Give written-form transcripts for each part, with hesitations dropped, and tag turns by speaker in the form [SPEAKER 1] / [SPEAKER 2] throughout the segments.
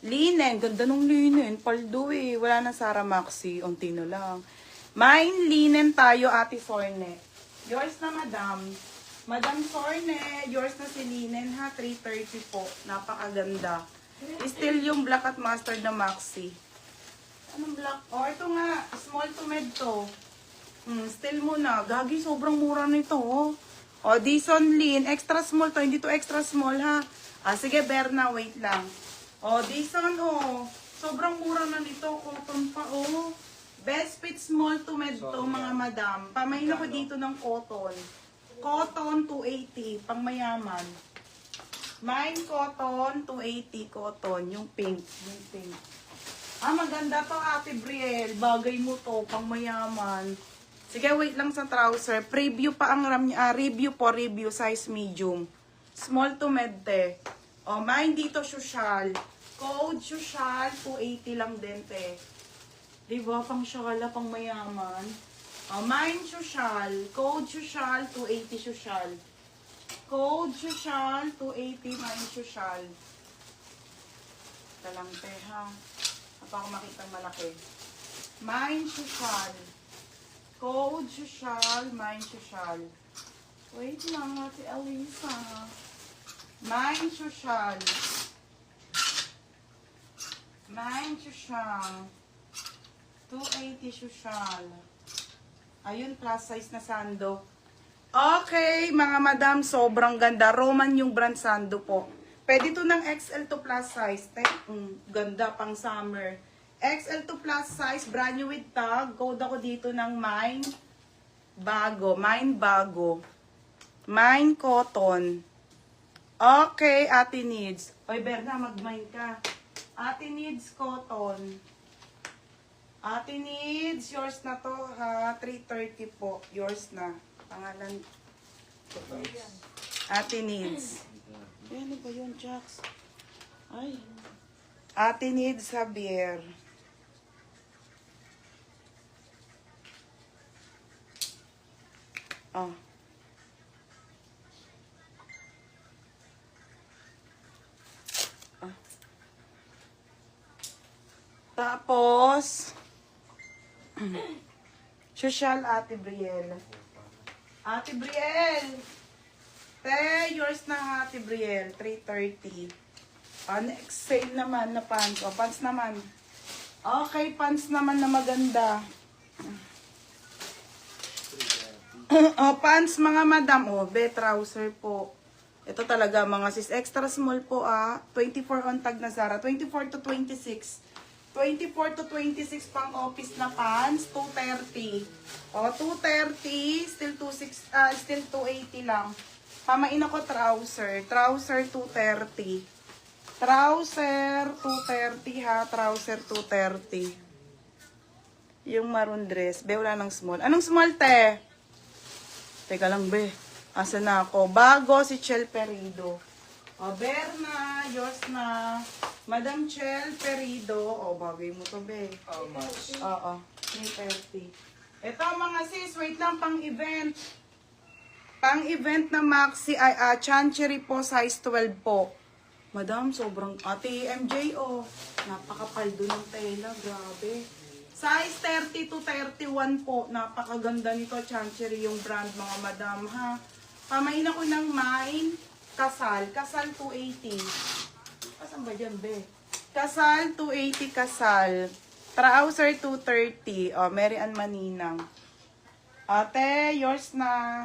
[SPEAKER 1] Linen, ganda nung linen. Paldo eh. Wala na Sara Maxi. Unti na lang. Mine linen tayo, Ate Sorne. Yours na, madam. Madam Sorne, yours na si linen ha. 330 po. Napakaganda. Still yung black at mustard na Maxi. Anong black? Oh, ito nga. Small to med to. Still muna. Gagi, sobrang mura nito. Oh. O, Dison Lean. Extra small to. Hindi to extra small, ha? Ah, sige, Berna. Wait lang. O, Dison, oh. Sobrang mura na nito. Cotton pa, oh. Best fit small to med to, mga madam. Pamahin ako dito ng cotton. Cotton, 280. Pang mayaman. Mine cotton, 280. Cotton. Yung pink. Yung pink. Ah, maganda to, Ate Brielle. Bagay mo to, pang mayaman. Sige, wait lang sa trouser. Preview pa ang ram niya. Review po, review. Size medium. Small to medte. O, mine dito, social. Code social, 280 lang din, te. Diba, pang syala, pang mayaman. O, mine social. Code social, 280 social. Code social, 280, mine social. Ito lang, te, ha. Pa ako makitang malaki. Mine social. Code social. Mine social. Wait lang, Ate Elisa. Mine social. Mine social. 280 social. Ayun, plus size na sando. Okay, mga madam, sobrang ganda. Roman yung brand sando po. Pwede to ng XL to plus size. Ganda pang summer. XL to plus size, brand new with tag. Code ako dito ng Mine Bago. Mine Bago. Mine Cotton. Okay, Ate Needs. Oy, Berna, mag-mine ka. Ate Needs Cotton. Ate Needs, yours na to ha. 330 po. Yours na. Pangalan. Ate Needs. Ay, ano ba yun, Jax? Ay. Ate Needs Javier. Oh. Ah. Tapos, social Ate Brielle. Ate Brielle! Te, yours na Ate Brielle, 330. Next sale naman na pants. O, pants naman. Okay, pants naman na maganda. O, pants mga madam. O, be, trouser po. Ito talaga mga sis. Extra small po 24 on tag na Zara. 24 to 26. 24 to 26 pang office na pants. 230. O, 230. Still 280 lang. Pamain ako trouser. Trouser 230. Trouser 230 ha. Trouser 230. Yung maroon dress. Be, wala ng small. Anong small, te? Teka lang, be. Asa na ako? Bago si Chel Perido. O, Berna. Yours na. Madam Chel Perido. O, bagay mo to, be.
[SPEAKER 2] How much?
[SPEAKER 1] Oo. 330. Ito mga sis. Wait lang, pang event. Pang-event na maxi ay chancery po, size 12 po. Madam, sobrang, Ate MJ, napakapaldo ng tela, grabe. Size 30 to 31 po, napakaganda nito, chancery yung brand, mga madam, ha. Pamain ako ng Mine, Kasal 280. Asan ba dyan, be? Kasal 280, Kasal. Trouser 230, Mary Ann Maninang. Ate, yours na.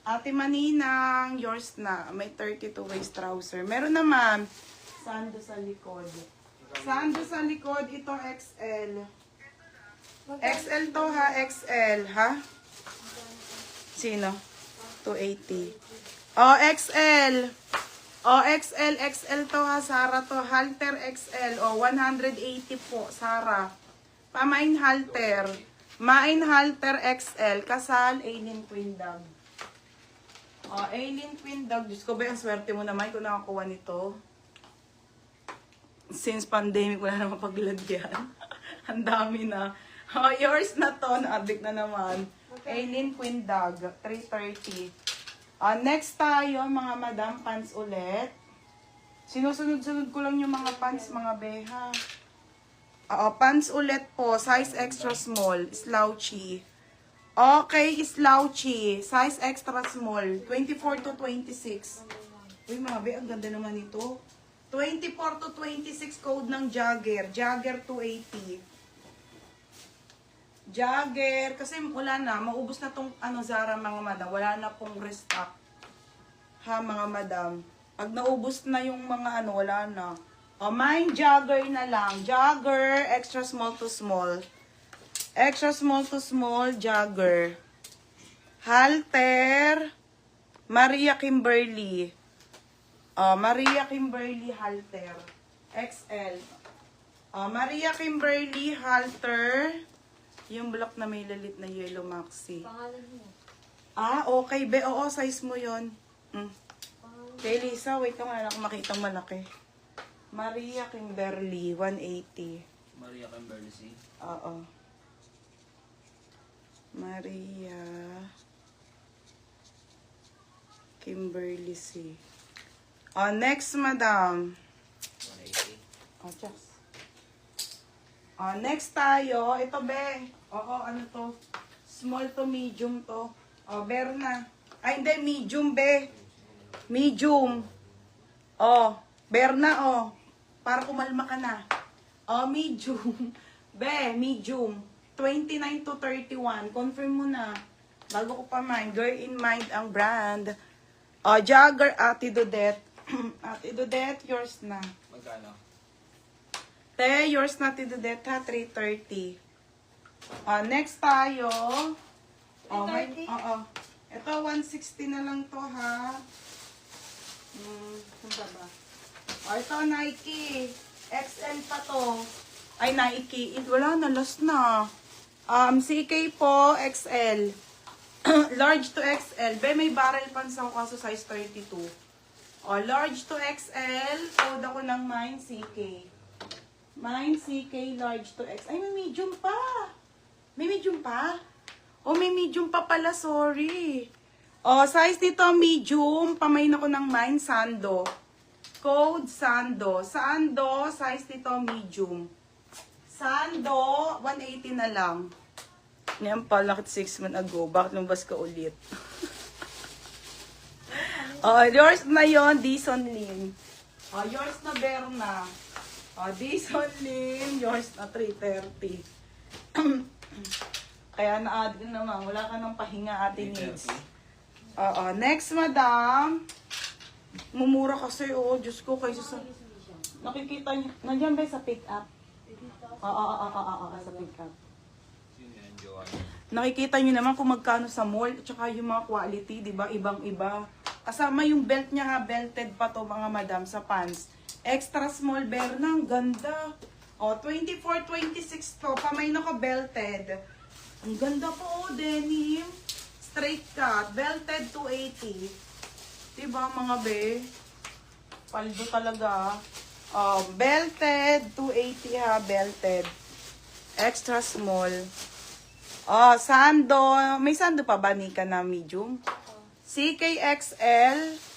[SPEAKER 1] Ate Maninang, yours na. May 32 waist trouser. Meron naman, sando sa likod. Sando sa likod, ito XL. XL to ha, XL, ha? Sino? 280. XL. XL to ha, Sara to. Halter XL. 180 po, Sara. Pamain halter. Main halter XL. Kasal, Aileen Queen Dog. Aileen Queen Dog. Diyos ko ba, ang swerte mo naman kung nakakuha nito. Since pandemic, wala na mapaglagyan. Ang dami na. Yours na to. Naadik na naman. Aileen Queen Dog. 330. Next tayo, mga madam, pants ulit. Sinusunod-sunod ko lang yung mga pants, mga beha. Oo, pants ulit po. Size extra small. Slouchy. Okay, slouchy. Size extra small. 24 to 26. Uy, mga be, ang ganda naman ito. 24 to 26 code ng Jagger. Jagger 280. Jagger. Kasi wala na. Maubos na tong Zara, mga madam. Wala na pong restock. Ha, mga madam. Pag naubos na yung mga wala na. O, mine Jagger na lang. Jagger, extra small to small. Extra small to small, Jagger. Halter, Maria Kimberly. Maria Kimberly halter. XL. Maria Kimberly halter. Yung block na may lalit na yellow maxi.
[SPEAKER 2] Pangalan mo.
[SPEAKER 1] Okay, be. Oo, size mo yun. Kay Lisa, wait ka nga, makitang malaki. Maria Kimberly, 180.
[SPEAKER 3] Maria Kimberly C.
[SPEAKER 1] Oo. Maria Kimberly C. Next, madam.
[SPEAKER 3] 180.
[SPEAKER 1] Just. Next tayo. Ito, be. Oo, ano to? Small to medium to. Berna. Ay, hindi. Medium, be. Medium. Berna, para kumalma ka na. Medium. Be, medium. 29 to 31. Confirm mo na. Bago ko pa mind. Girl in mind ang brand. Jagger, Ate Dudette. Ate Dudette, yours na.
[SPEAKER 3] Magkano?
[SPEAKER 1] Te, yours na, Ate Dudette, ha? 330. Next tayo.
[SPEAKER 2] 330?
[SPEAKER 1] Ito, 160 na lang to, ha? Saan ba? Ito, Nike. XL pa to. Ay, Nike. Wala na, last na. CK po, XL. Large to XL. Be, may barrel pants ako kaso size 32. Large to XL. Code ako ng mine, CK. Mine, CK, large to XL. Ay, may medium pa. May medium pa? May medium pa pala, sorry. Size nito, medium. Pamain ako ng mine, Sando. Code, Sando. Sando, size nito, medium. Sando, 180 na lang. Ngayon pa, lakit 6 months ago. Bakit lumabas ka ulit? Yours na yon, Dison Lim. Yours na Berna. Dison Lim, yours na 330. Kaya na-add ka naman. Wala ka ng pahinga, Ate Nils. Next, madam. Mumura kasi, Diyos ko, kaysa sa... Nakikita niyo. Nandiyan ba sa pick-up? Sa pick-up.
[SPEAKER 3] Sino yan, Joanne?
[SPEAKER 1] Nakikita niyo naman kung magkano sa mall. At saka yung mga quality, di ba? Ibang-iba. Kasama yung belt niya nga, belted pa to mga madam sa pants. Extra small Berna, ang ganda. 24, 26 to. Pamay na ko belted. Ang ganda po, denim. Straight cut. Belted 280. Diba mga be? Paldo talaga. Belted 280 ha, belted. Extra small. Sando. May sando pa ba, Nika, na medium? CKXL.